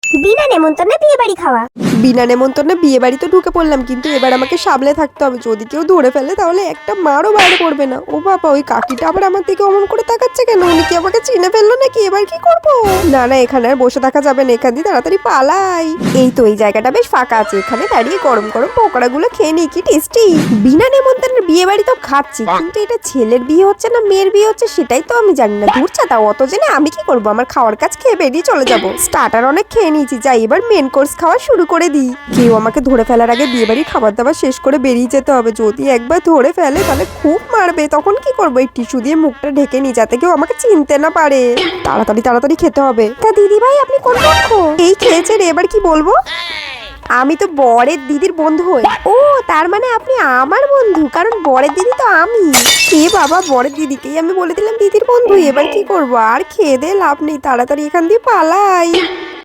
বিনা নেমন্তন্নে বিয়ে বাড়ি খাওয়া। বিনা নেমন্তন্নে বিয়ে বাড়ি তো ঢুকে পড়লাম, কিন্তু এবার আমাকে সামলে থাকতে হবে। যদি কেউ ধরে ফেলে তাহলে একটা মারও বাইরে পড়বে না। ও বাবা, ওই কাকিটা আবার আমার দিকে অমন করে তাকাচ্ছে কেন? উনি কি আমাকে চিনে ফেললো নাকি? এবার কি করব? না না, এখানে আর বসে থাকা যাবে না, এখান দিয়ে তাড়াতাড়ি পালাই। এই তো, এই জায়গাটা বেশ ফাঁকা আছে, এখানে দাঁড়িয়ে গরম গরম পকোড়াগুলো খেয়ে নিই, কি টেস্টি। বিনা নেমন্তন্নের বিয়ে বাড়ি তো খাচ্ছি, কিন্তু এটা ছেলের বিয়ে হচ্ছে না মেয়ের বিয়ে হচ্ছে সেটাই তো আমি জানি না। দূর চা, তাও অত জেনে আমি কি করবো? আমার খাওয়ার কাজ খেয়ে বেরিয়ে চলে যাবো। স্টার্টার অনেক খেয়ে নিয়েছি, যাই এবার মেন কোর্স খাওয়া শুরু করে দিই। কেউ আমাকে ধরে ফেলার আগে বিয়ে বাড়ির খাবার দাবার শেষ করে বেরিয়ে যেতে হবে। যদি একবার ধরে ফেলে তাহলে খুব মারবে, তখন কি করবো? এই টিস্যু দিয়ে মুখটা ঢেকে নি, যাতে কেউ আমাকে চিনতে না পারে। তাড়াতাড়ি তাড়াতাড়ি খেতে হবে। তা দিদি ভাই, আপনি কোন পক্ষ? এই খেয়েছে রে, এবার কি বলবো? আমি তো বরের দিদির বন্ধু হই। ও, তার মানে আপনি আমার বন্ধু, কারণ বরের দিদি তো আমি। কে বাবা, বরের দিদিকেই আমি বলে দিলাম দিদির বন্ধু। এবার কি করবো? আর খেয়ে দে লাভ নেই, তাড়াতাড়ি এখান দিয়ে পালাই।